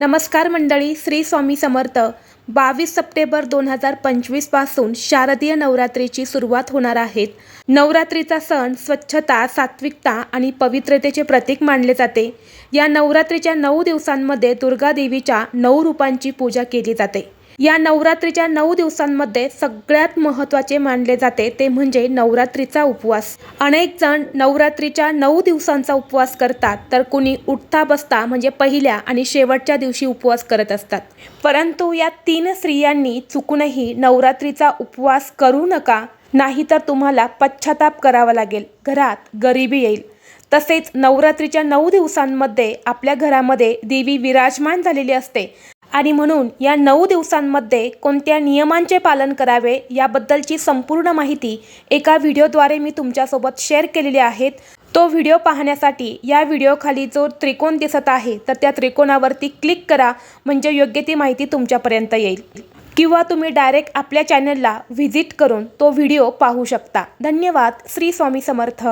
नमस्कार मंडळी, श्री स्वामी समर्थ. 22 सप्टेंबर 2025 पासून शारदीय नवरात्रीची सुरुवात होणार आहे. नवरात्रीचा सण स्वच्छता, सात्विकता आणि पवित्रतेचे प्रतीक मानले जाते. या नवरात्रीच्या 9 दिवसांमध्ये दुर्गा देवीच्या 9 रूपांची पूजा केली जाते. या नवरात्रीच्या 9 दिवसांमध्ये सगळ्यात महत्त्वाचे मानले जाते ते म्हणजे नवरात्रीचा उपवास. अनेक जण नवरात्रीच्या 9 दिवसांचा उपवास करतात, तर कुणी उठता बसता म्हणजे पहिल्या आणि शेवटच्या दिवशी उपवास करत असतात. परंतु या 3 स्त्रियांनी चुकूनही नवरात्रीचा उपवास करू नका, नाहीतर तुम्हाला पश्चाताप करावा लागेल, घरात गरिबी येईल. तसेच नवरात्रीच्या 9 दिवसांमध्ये आपल्या घरामध्ये देवी विराजमान झालेली असते आणि म्हणून या 9 दिवसांमध्ये कोणत्या नियमांचे पालन करावे याबद्दलची संपूर्ण माहिती एका व्हिडिओद्वारे मी तुमच्यासोबत शेअर केलेली आहे. तो व्हिडिओ पाहण्यासाठी या व्हिडिओखाली जो त्रिकोण दिसत आहे तर त्या त्रिकोणावरती क्लिक करा, म्हणजे योग्य ती माहिती तुमच्यापर्यंत येईल. किंवा तुम्ही डायरेक्ट आपल्या चॅनलला व्हिजिट करून तो व्हिडिओ पाहू शकता. धन्यवाद. श्री स्वामी समर्थ.